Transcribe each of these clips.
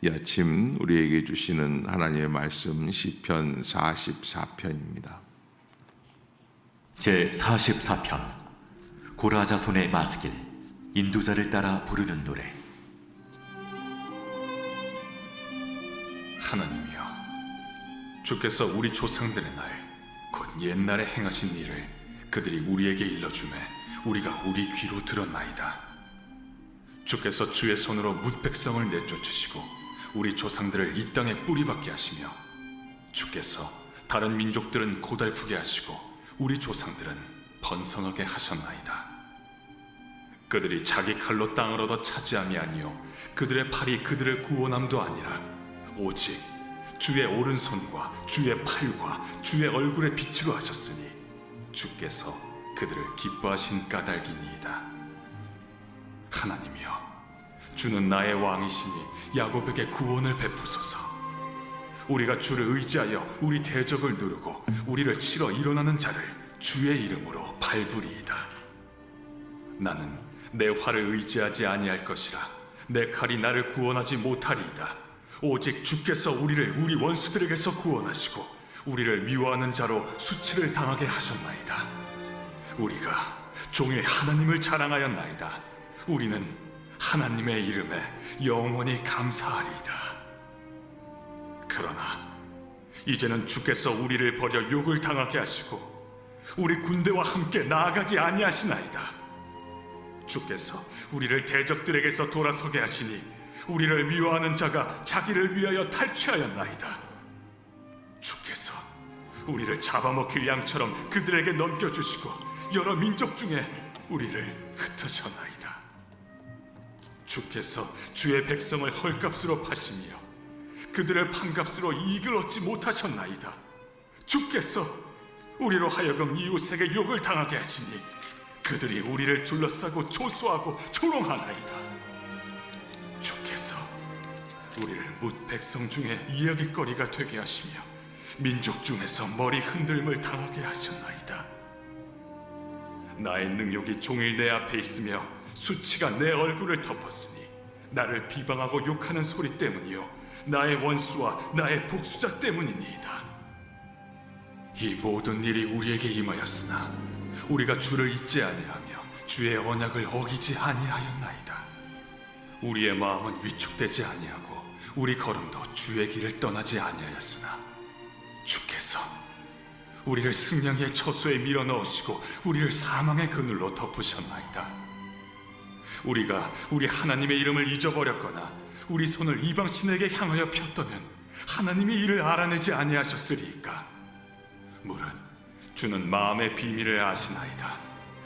이 아침 우리에게 주시는 하나님의 말씀 시편 44편입니다. 제44편 고라 자손의 마스길 인도자를 따라 부르는 노래. 하나님이여, 주께서 우리 조상들의 날 곧 옛날에 행하신 일을 그들이 우리에게 일러주매 우리가 우리 귀로 들었나이다. 주께서 주의 손으로 뭇 백성을 내쫓으시고 우리 조상들을 이 땅에 뿌리박게 하시며 주께서 다른 민족들은 고달프게 하시고 우리 조상들은 번성하게 하셨나이다. 그들이 자기 칼로 땅을 얻어 차지함이 아니요 그들의 팔이 그들을 구원함도 아니라 오직 주의 오른손과 주의 팔과 주의 얼굴의 빛으로 하셨으니 주께서 그들을 기뻐하신 까닭이니이다. 하나님이여, 주는 나의 왕이시니 야곱에게 구원을 베푸소서. 우리가 주를 의지하여 우리 대적을 누르고 우리를 치러 일어나는 자를 주의 이름으로 밟으리이다. 나는 내 활을 의지하지 아니할 것이라 내 칼이 나를 구원하지 못하리이다. 오직 주께서 우리를 우리 원수들에게서 구원하시고 우리를 미워하는 자로 수치를 당하게 하셨나이다. 우리가 종일 하나님을 자랑하였나이다. 우리는 하나님의 이름에 영원히 감사하리이다. 그러나 이제는 주께서 우리를 버려 욕을 당하게 하시고 우리 군대와 함께 나아가지 아니하시나이다. 주께서 우리를 대적들에게서 돌아서게 하시니 우리를 미워하는 자가 자기를 위하여 탈취하였나이다. 주께서 우리를 잡아먹힐 양처럼 그들에게 넘겨주시고 여러 민족 중에 우리를 흩으셨나이다. 주께서 주의 백성을 헐값으로 파시며 그들을 판값으로 이익을 얻지 못하셨나이다. 주께서 우리로 하여금 이웃에게 욕을 당하게 하시니 그들이 우리를 둘러싸고 초소하고 조롱하나이다. 주께서 우리를 뭇 백성 중에 이야깃거리가 되게 하시며 민족 중에서 머리 흔들림을 당하게 하셨나이다. 나의 능욕이 종일 내 앞에 있으며 수치가 내 얼굴을 덮었으니 나를 비방하고 욕하는 소리 때문이요 나의 원수와 나의 복수자 때문이니이다. 이 모든 일이 우리에게 임하였으나 우리가 주를 잊지 아니하며 주의 언약을 어기지 아니하였나이다. 우리의 마음은 위축되지 아니하고 우리 걸음도 주의 길을 떠나지 아니하였으나 주께서 우리를 승량의 처소에 밀어넣으시고 우리를 사망의 그늘로 덮으셨나이다. 우리가 우리 하나님의 이름을 잊어버렸거나 우리 손을 이방신에게 향하여 폈다면 하나님이 이를 알아내지 아니하셨으리이까. 무릇 주는 마음의 비밀을 아시나이다.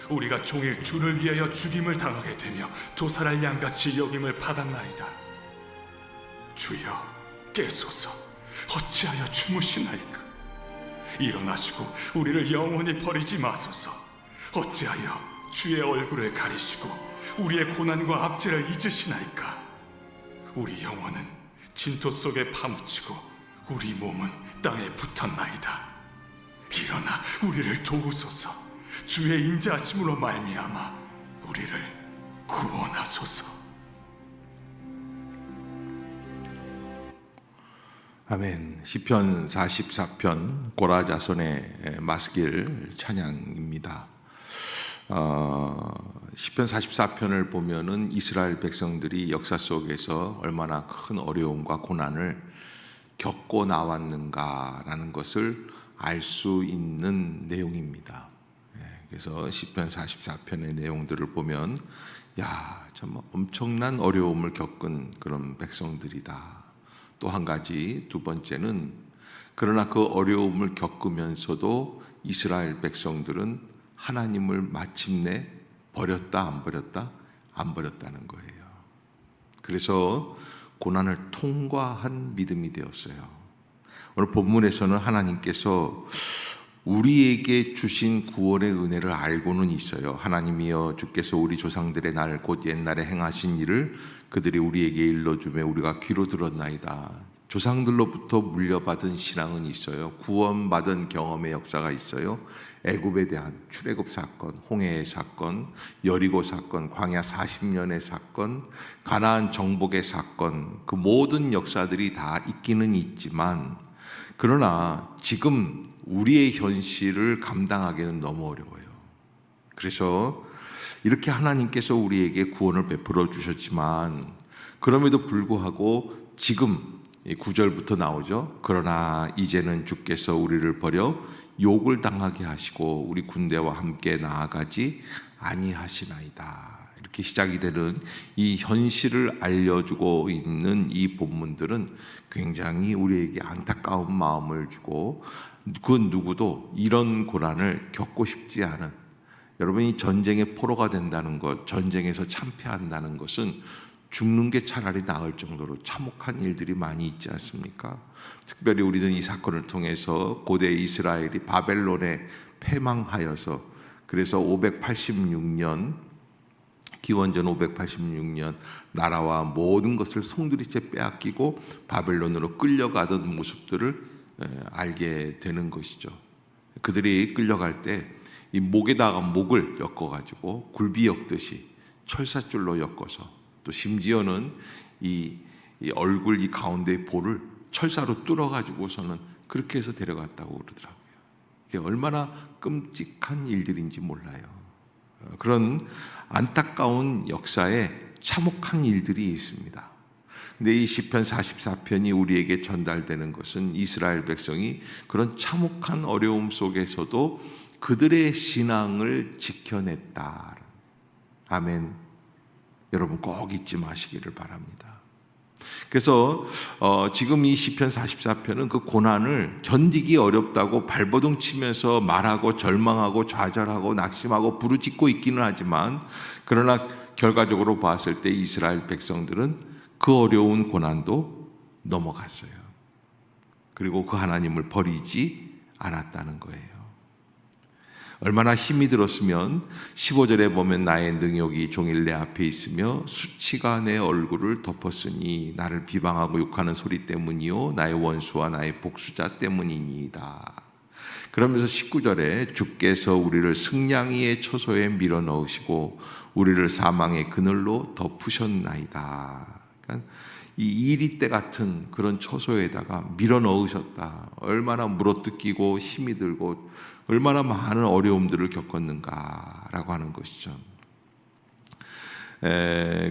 우리가 종일 주를 위하여 죽임을 당하게 되며 도살할 양같이 여김을 받았나이다. 주여, 깨소서. 어찌하여 주무시나이까. 일어나시고 우리를 영원히 버리지 마소서. 어찌하여 주의 얼굴을 가리시고 우리의 고난과 압제를 잊으시나이까. 우리 영혼은 진토 속에 파묻히고 우리 몸은 땅에 붙었나이다. 일어나 우리를 도우소서. 주의 인자하심으로 말미암아 우리를 구원하소서. 아멘. 시편 44편 고라 자손의 마스길 찬양입니다. 시편 44편을 보면은 이스라엘 백성들이 역사 속에서 얼마나 큰 어려움과 고난을 겪고 나왔는가라는 것을 알 수 있는 내용입니다. 그래서 시편 44편의 내용들을 보면 참 엄청난 어려움을 겪은 그런 백성들이다. 또 한 가지, 두 번째는 그러나 그 어려움을 겪으면서도 이스라엘 백성들은 하나님을 마침내 버렸다 안 버렸다? 안 버렸다는 거예요. 그래서 고난을 통과한 믿음이 되었어요. 오늘 본문에서는 하나님께서 우리에게 주신 구원의 은혜를 알고는 있어요. 하나님이여, 주께서 우리 조상들의 날 곧 옛날에 행하신 일을 그들이 우리에게 일러주며 우리가 귀로 들었나이다. 조상들로부터 물려받은 신앙은 있어요. 구원받은 경험의 역사가 있어요. 애굽에 대한 출애굽 사건, 홍해의 사건, 여리고 사건, 광야 40년의 사건, 가나안 정복의 사건, 그 모든 역사들이 다 있기는 있지만, 그러나 지금 우리의 현실을 감당하기는 너무 어려워요. 그래서 이렇게 하나님께서 우리에게 구원을 베풀어 주셨지만, 그럼에도 불구하고 지금 9절부터 나오죠. 그러나 이제는 주께서 우리를 버려 욕을 당하게 하시고 우리 군대와 함께 나아가지 아니하시나이다. 이렇게 시작이 되는 이 현실을 알려주고 있는 이 본문들은 굉장히 우리에게 안타까운 마음을 주고, 그 누구도 이런 고난을 겪고 싶지 않은, 여러분이 전쟁의 포로가 된다는 것, 전쟁에서 참패한다는 것은 죽는 게 차라리 나을 정도로 참혹한 일들이 많이 있지 않습니까? 특별히 우리는 이 사건을 통해서 고대 이스라엘이 바벨론에 패망하여서, 그래서 586년, 기원전 586년 나라와 모든 것을 송두리째 빼앗기고 바벨론으로 끌려가던 모습들을 알게 되는 것이죠. 그들이 끌려갈 때 이 목에다가 목을 엮어가지고 굴비 엮듯이 철사줄로 엮어서, 또 심지어는 이 얼굴 이 가운데 볼을 철사로 뚫어가지고서는 그렇게 해서 데려갔다고 그러더라고요. 이게 얼마나 끔찍한 일들인지 몰라요. 그런 안타까운 역사에 참혹한 일들이 있습니다. 근데 이 시편 44편이 우리에게 전달되는 것은 이스라엘 백성이 그런 참혹한 어려움 속에서도 그들의 신앙을 지켜냈다. 아멘. 여러분 꼭 잊지 마시기를 바랍니다. 그래서 지금 이 시편 44편은 그 고난을 견디기 어렵다고 발버둥 치면서 말하고 절망하고 좌절하고 낙심하고 부르짖고 있기는 하지만, 그러나 결과적으로 봤을 때 이스라엘 백성들은 그 어려운 고난도 넘어갔어요. 그리고 그 하나님을 버리지 않았다는 거예요. 얼마나 힘이 들었으면 15절에 보면 나의 능욕이 종일 내 앞에 있으며 수치가 내 얼굴을 덮었으니 나를 비방하고 욕하는 소리 때문이요 나의 원수와 나의 복수자 때문이니이다. 그러면서 19절에 주께서 우리를 승냥이의 처소에 밀어 넣으시고 우리를 사망의 그늘로 덮으셨나이다. 그러니까 이 이리대 같은 그런 처소에다가 밀어 넣으셨다. 얼마나 물어뜯기고 힘이 들고 얼마나 많은 어려움들을 겪었는가라고 하는 것이죠.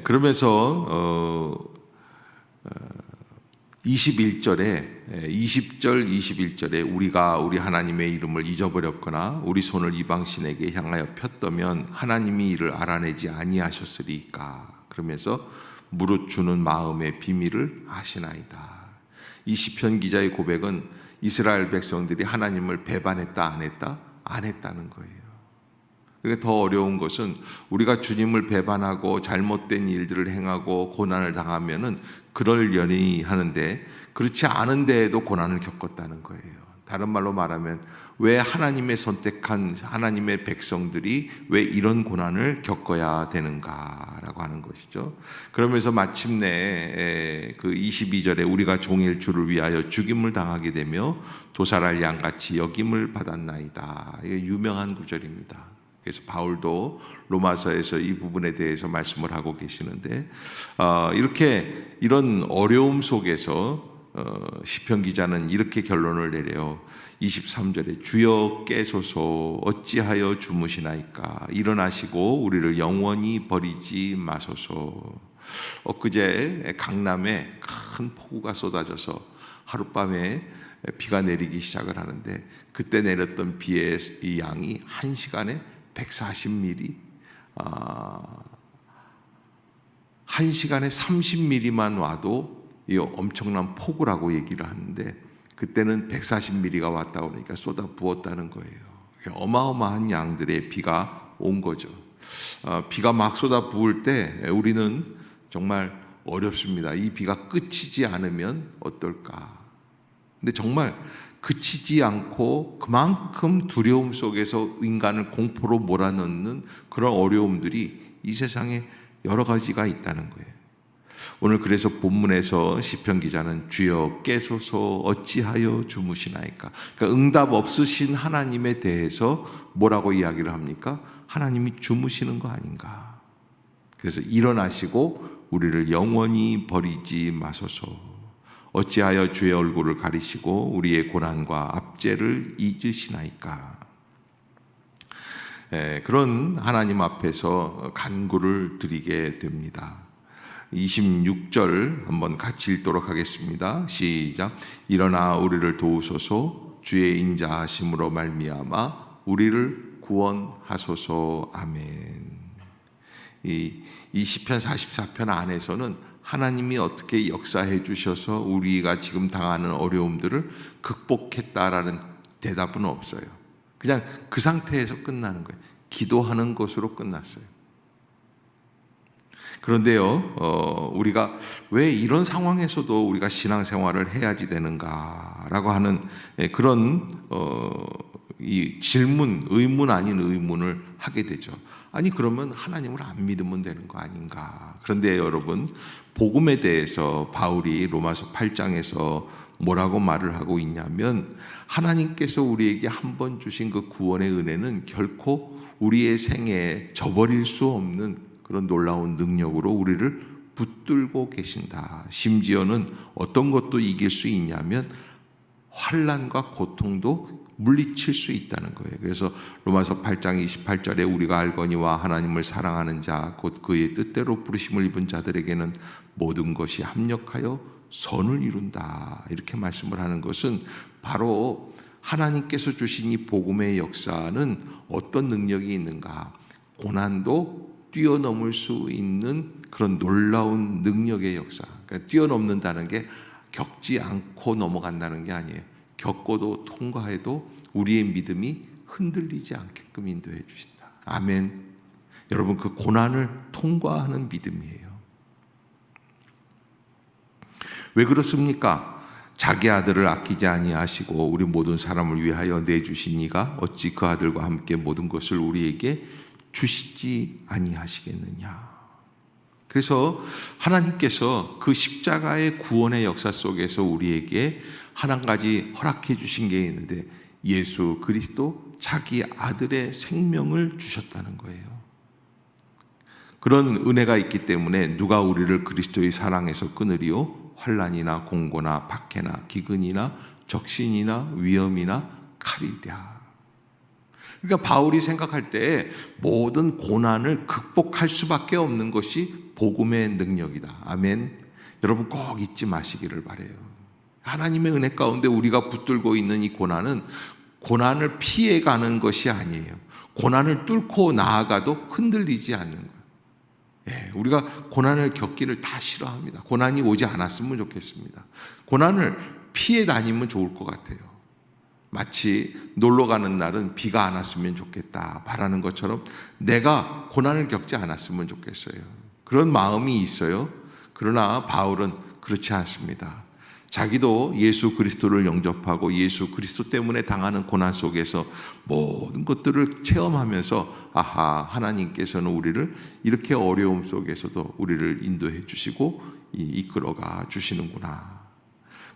그러면서 21절에 20절 21절에 우리가 우리 하나님의 이름을 잊어버렸거나 우리 손을 이방신에게 향하여 폈다면 하나님이 이를 알아내지 아니하셨으리까. 그러면서 무릇 주는 마음의 비밀을 아시나이다. 이 시편 기자의 고백은 이스라엘 백성들이 하나님을 배반했다 안 했다? 안 했다는 거예요. 그러니까 더 어려운 것은 우리가 주님을 배반하고 잘못된 일들을 행하고 고난을 당하면은 그러려니 하는데, 그렇지 않은 데에도 고난을 겪었다는 거예요. 다른 말로 말하면 왜 하나님의 선택한 하나님의 백성들이 왜 이런 고난을 겪어야 되는가라고 하는 것이죠. 그러면서 마침내 그 22절에 우리가 종일 주를 위하여 죽임을 당하게 되며 도살할 양같이 여김을 받았나이다. 이게 유명한 구절입니다. 그래서 바울도 로마서에서 이 부분에 대해서 말씀을 하고 계시는데, 이렇게 이런 어려움 속에서 시편 기자는 이렇게 결론을 내려요. 23절에 주여 깨소서 어찌하여 주무시나이까 일어나시고 우리를 영원히 버리지 마소서. 엊그제 강남에 큰 폭우가 쏟아져서 하룻밤에 비가 내리기 시작을 하는데, 그때 내렸던 비의 이 양이 1시간에 140mm, 1시간에 30mm만 와도 이 엄청난 폭우라고 얘기를 하는데, 그때는 140mm가 왔다 오니까 쏟아 부었다는 거예요. 어마어마한 양들의 비가 온 거죠. 비가 막 쏟아 부을 때 우리는 정말 어렵습니다. 이 비가 그치지 않으면 어떨까? 근데 정말 그치지 않고 그만큼 두려움 속에서 인간을 공포로 몰아넣는 그런 어려움들이 이 세상에 여러 가지가 있다는 거예요. 오늘 그래서 본문에서 시편 기자는 주여 깨소서 어찌하여 주무시나이까? 그러니까 응답 없으신 하나님에 대해서 뭐라고 이야기를 합니까? 하나님이 주무시는 거 아닌가? 그래서 일어나시고 우리를 영원히 버리지 마소서. 어찌하여 주의 얼굴을 가리시고 우리의 고난과 압제를 잊으시나이까? 그런 하나님 앞에서 간구를 드리게 됩니다. 26절 한번 같이 읽도록 하겠습니다. 시작. 일어나 우리를 도우소서. 주의 인자하심으로 말미암아 우리를 구원하소서. 아멘. 이 시편 44편 안에서는 하나님이 어떻게 역사해 주셔서 우리가 지금 당하는 어려움들을 극복했다라는 대답은 없어요. 그냥 그 상태에서 끝나는 거예요. 기도하는 것으로 끝났어요. 그런데요, 우리가 왜 이런 상황에서도 우리가 신앙생활을 해야지 되는가라고 하는 그런 이 질문, 의문 아닌 의문을 하게 되죠. 아니 그러면 하나님을 안 믿으면 되는 거 아닌가? 그런데 여러분, 복음에 대해서 바울이 로마서 8장에서 뭐라고 말을 하고 있냐면, 하나님께서 우리에게 한 번 주신 그 구원의 은혜는 결코 우리의 생애에 저버릴 수 없는 그런 놀라운 능력으로 우리를 붙들고 계신다. 심지어는 어떤 것도 이길 수 있냐면 환난과 고통도 물리칠 수 있다는 거예요. 그래서 로마서 8장 28절에 우리가 알거니와 하나님을 사랑하는 자 곧 그의 뜻대로 부르심을 입은 자들에게는 모든 것이 합력하여 선을 이룬다. 이렇게 말씀을 하는 것은 바로 하나님께서 주신 이 복음의 역사는 어떤 능력이 있는가? 고난도 뛰어넘을 수 있는 그런 놀라운 능력의 역사. 그러니까 뛰어넘는다는 게 겪지 않고 넘어간다는 게 아니에요. 겪고도 통과해도 우리의 믿음이 흔들리지 않게끔 인도해 주신다. 아멘. 여러분, 그 고난을 통과하는 믿음이에요. 왜 그렇습니까? 자기 아들을 아끼지 아니하시고 우리 모든 사람을 위하여 내주신 이가 어찌 그 아들과 함께 모든 것을 우리에게 주시지 아니하시겠느냐. 그래서 하나님께서 그 십자가의 구원의 역사 속에서 우리에게 한 가지 허락해 주신 게 있는데, 예수 그리스도 자기 아들의 생명을 주셨다는 거예요. 그런 은혜가 있기 때문에 누가 우리를 그리스도의 사랑에서 끊으리요? 환난이나 공고나 박해나 기근이나 적신이나 위험이나 칼이랴. 그러니까 바울이 생각할 때 모든 고난을 극복할 수밖에 없는 것이 복음의 능력이다. 아멘. 여러분 꼭 잊지 마시기를 바라요. 하나님의 은혜 가운데 우리가 붙들고 있는 이 고난은 고난을 피해가는 것이 아니에요. 고난을 뚫고 나아가도 흔들리지 않는 거예요. 우리가 고난을 겪기를 다 싫어합니다. 고난이 오지 않았으면 좋겠습니다. 고난을 피해 다니면 좋을 것 같아요. 마치 놀러 가는 날은 비가 안 왔으면 좋겠다 바라는 것처럼 내가 고난을 겪지 않았으면 좋겠어요. 그런 마음이 있어요. 그러나 바울은 그렇지 않습니다. 자기도 예수 그리스도를 영접하고 예수 그리스도 때문에 당하는 고난 속에서 모든 것들을 체험하면서 아하, 하나님께서는 우리를 이렇게 어려움 속에서도 우리를 인도해 주시고 이끌어가 주시는구나.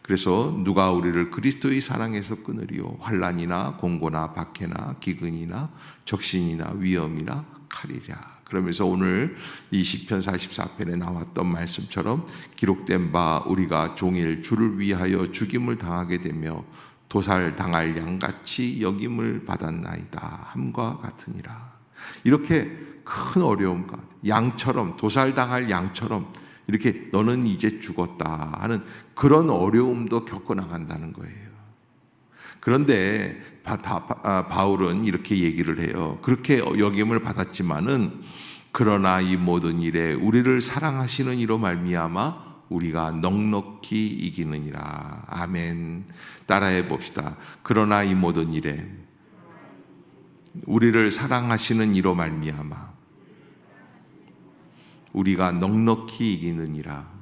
그래서 누가 우리를 그리스도의 사랑에서 끊으리요? 환난이나 공고나 박해나 기근이나 적신이나 위험이나 칼이랴. 그러면서 오늘 이 시편 44편에 나왔던 말씀처럼 기록된 바 우리가 종일 주를 위하여 죽임을 당하게 되며 도살 당할 양같이 여김을 받았나이다 함과 같으니라. 이렇게 큰 어려움과 양처럼 도살 당할 양처럼 이렇게 너는 이제 죽었다 하는 그런 어려움도 겪어 나간다는 거예요. 그런데 바울은 이렇게 얘기를 해요. 그렇게 여김을 받았지만은 그러나 이 모든 일에 우리를 사랑하시는 이로 말미암아 우리가 넉넉히 이기느니라. 아멘. 따라해 봅시다. 그러나 이 모든 일에 우리를 사랑하시는 이로 말미암아 우리가 넉넉히 이기느니라.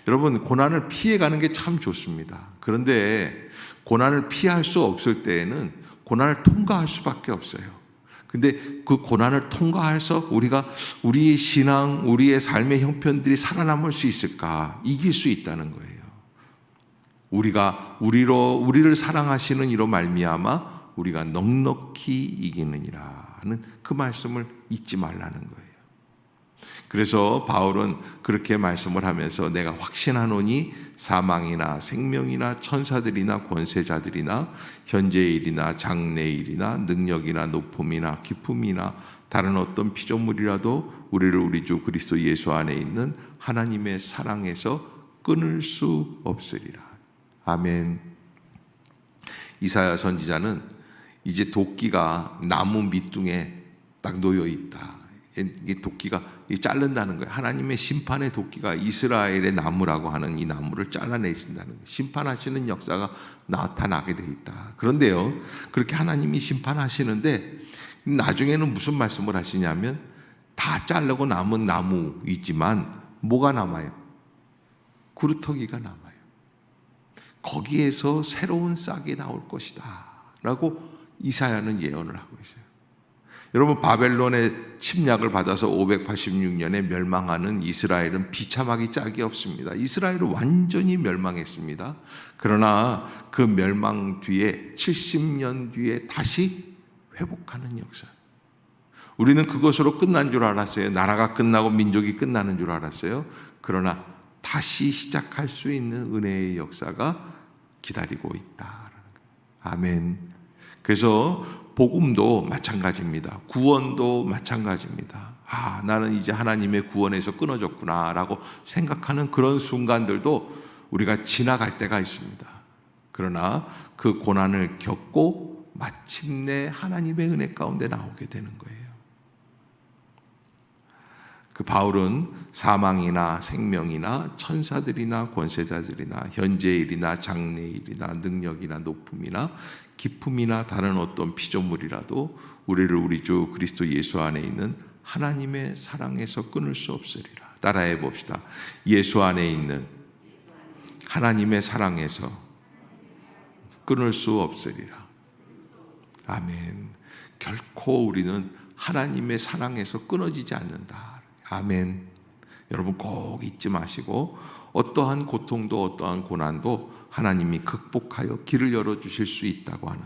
여러분, 고난을 피해가는 게 참 좋습니다. 그런데 고난을 피할 수 없을 때에는 고난을 통과할 수밖에 없어요. 근데 그 고난을 통과해서 우리가 우리의 신앙, 우리의 삶의 형편들이 살아남을 수 있을까? 이길 수 있다는 거예요. 우리를 사랑하시는 이로 말미암아 우리가 넉넉히 이기느니라 하는 그 말씀을 잊지 말라는 거예요. 그래서 바울은 그렇게 말씀을 하면서 내가 확신하노니 사망이나 생명이나 천사들이나 권세자들이나 현재의 일이나 장래의 일이나 능력이나 높음이나 기쁨이나 다른 어떤 피조물이라도 우리를 우리 주 그리스도 예수 안에 있는 하나님의 사랑에서 끊을 수 없으리라. 아멘. 이사야 선지자는 이제 도끼가 나무 밑둥에 딱 놓여 있다. 이 도끼가 자른다는 거예요. 하나님의 심판의 도끼가 이스라엘의 나무라고 하는 이 나무를 잘라내신다는 거예요. 심판하시는 역사가 나타나게 돼 있다. 그런데요, 그렇게 하나님이 심판하시는데 나중에는 무슨 말씀을 하시냐면 다 자르고 남은 나무이지만 뭐가 남아요? 구루터기가 남아요. 거기에서 새로운 싹이 나올 것이다 라고 이사야는 예언을 하고 있어요. 여러분, 바벨론의 침략을 받아서 586년에 멸망하는 이스라엘은 비참하기 짝이 없습니다. 이스라엘은 완전히 멸망했습니다. 그러나 그 멸망 뒤에 70년 뒤에 다시 회복하는 역사. 우리는 그것으로 끝난 줄 알았어요. 나라가 끝나고 민족이 끝나는 줄 알았어요. 그러나 다시 시작할 수 있는 은혜의 역사가 기다리고 있다. 아멘. 그래서 복음도 마찬가지입니다. 구원도 마찬가지입니다. 나는 이제 하나님의 구원에서 끊어졌구나 라고 생각하는 그런 순간들도 우리가 지나갈 때가 있습니다. 그러나 그 고난을 겪고 마침내 하나님의 은혜 가운데 나오게 되는 거예요. 그 바울은 사망이나 생명이나 천사들이나 권세자들이나 현재일이나 장래일이나 능력이나 높음이나 기쁨이나 다른 어떤 피조물이라도 우리를 우리 주 그리스도 예수 안에 있는 하나님의 사랑에서 끊을 수 없으리라. 따라해 봅시다. 예수 안에 있는 하나님의 사랑에서 끊을 수 없으리라. 아멘. 결코 우리는 하나님의 사랑에서 끊어지지 않는다. 아멘. 여러분 꼭 잊지 마시고 어떠한 고통도 어떠한 고난도 하나님이 극복하여 길을 열어주실 수 있다고 하는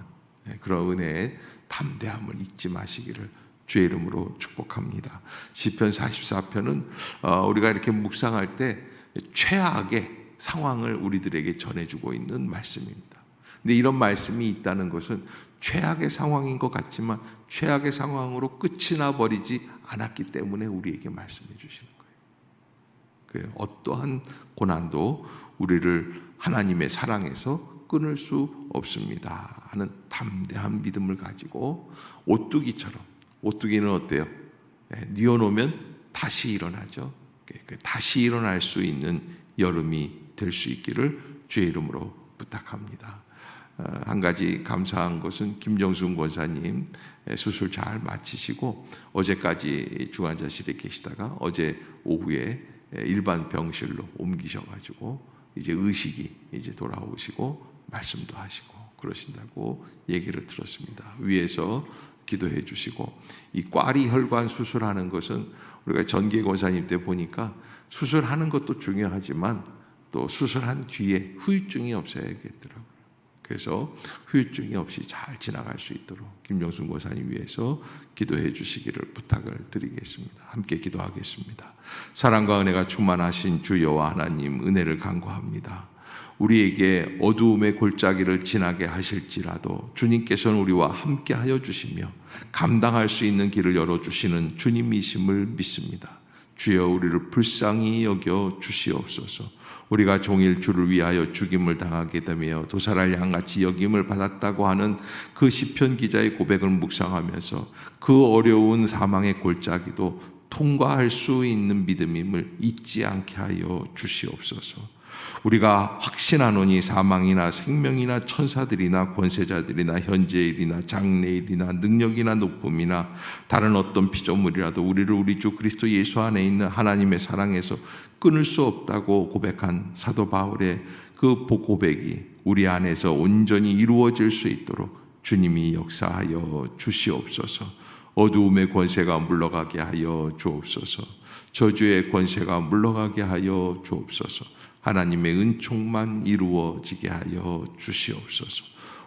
그런 은혜의 담대함을 잊지 마시기를 주의 이름으로 축복합니다. 시편 44편은 우리가 이렇게 묵상할 때 최악의 상황을 우리들에게 전해주고 있는 말씀입니다. 근데 이런 말씀이 있다는 것은 최악의 상황인 것 같지만 최악의 상황으로 끝이 나버리지 않았기 때문에 우리에게 말씀해 주시는 거예요. 어떠한 고난도 우리를 하나님의 사랑에서 끊을 수 없습니다 하는 담대한 믿음을 가지고 오뚜기는 어때요? 뉘어놓으면 다시 일어나죠. 다시 일어날 수 있는 여름이 될 수 있기를 주의 이름으로 부탁합니다. 한 가지 감사한 것은 김정순 권사님 수술 잘 마치시고 어제까지 중환자실에 계시다가 어제 오후에 일반 병실로 옮기셔가지고 이제 의식이 이제 돌아오시고 말씀도 하시고 그러신다고 얘기를 들었습니다. 위에서 기도해 주시고 이 꽈리 혈관 수술하는 것은 우리가 전계 권사님 때 보니까 수술하는 것도 중요하지만 또 수술한 뒤에 후유증이 없어야겠더라고요. 그래서 후유증이 없이 잘 지나갈 수 있도록 김정순 권사님 위해서 기도해 주시기를 부탁을 드리겠습니다. 함께 기도하겠습니다. 사랑과 은혜가 충만하신 주 여호와 하나님, 은혜를 간구합니다. 우리에게 어두움의 골짜기를 지나게 하실지라도 주님께서는 우리와 함께 하여 주시며 감당할 수 있는 길을 열어주시는 주님이심을 믿습니다. 주여, 우리를 불쌍히 여겨 주시옵소서. 우리가 종일 주를 위하여 죽임을 당하게 되며 도살할 양같이 여김을 받았다고 하는 그 시편 기자의 고백을 묵상하면서 그 어려운 사망의 골짜기도 통과할 수 있는 믿음임을 잊지 않게 하여 주시옵소서. 우리가 확신하노니 사망이나 생명이나 천사들이나 권세자들이나 현재일이나 장래일이나 능력이나 높음이나 다른 어떤 피조물이라도 우리를 우리 주 그리스도 예수 안에 있는 하나님의 사랑에서 끊을 수 없다고 고백한 사도 바울의 그 고백이 우리 안에서 온전히 이루어질 수 있도록 주님이 역사하여 주시옵소서. 어두움의 권세가 물러가게 하여 주옵소서. 저주의 권세가 물러가게 하여 주옵소서. 하나님의 은총만 이루어지게 하여 주시옵소서.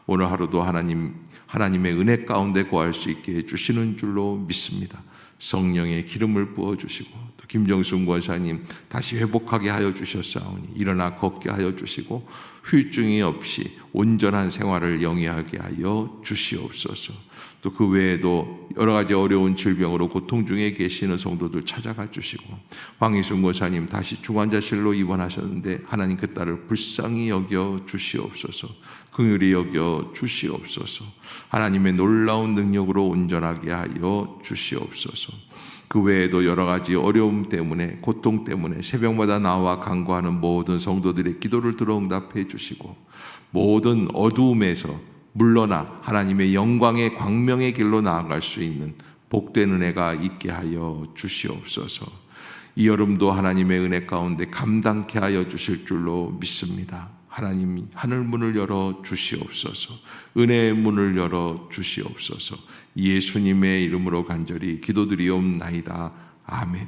오늘 하루도 하나님의 은혜 가운데 거할 수 있게 해주시는 줄로 믿습니다. 성령의 기름을 부어주시고 또 김정순 권사님 다시 회복하게 하여 주셨사오니 일어나 걷게 하여 주시고 후유증이 없이 온전한 생활을 영위하게 하여 주시옵소서. 또 그 외에도 여러 가지 어려운 질병으로 고통 중에 계시는 성도들 찾아가 주시고 황희순 권사님 다시 중환자실로 입원하셨는데 하나님 그 딸을 불쌍히 여겨 주시옵소서. 긍휼히 여겨 주시옵소서. 하나님의 놀라운 능력으로 온전하게 하여 주시옵소서. 그 외에도 여러 가지 어려움 때문에 고통 때문에 새벽마다 나와 간구하는 모든 성도들의 기도를 들어 응답해 주시고 모든 어두움에서 물러나 하나님의 영광의 광명의 길로 나아갈 수 있는 복된 은혜가 있게 하여 주시옵소서. 이 여름도 하나님의 은혜 가운데 감당케 하여 주실 줄로 믿습니다. 하나님 하늘 문을 열어 주시옵소서. 은혜의 문을 열어 주시옵소서. 예수님의 이름으로 간절히 기도드리옵나이다. 아멘.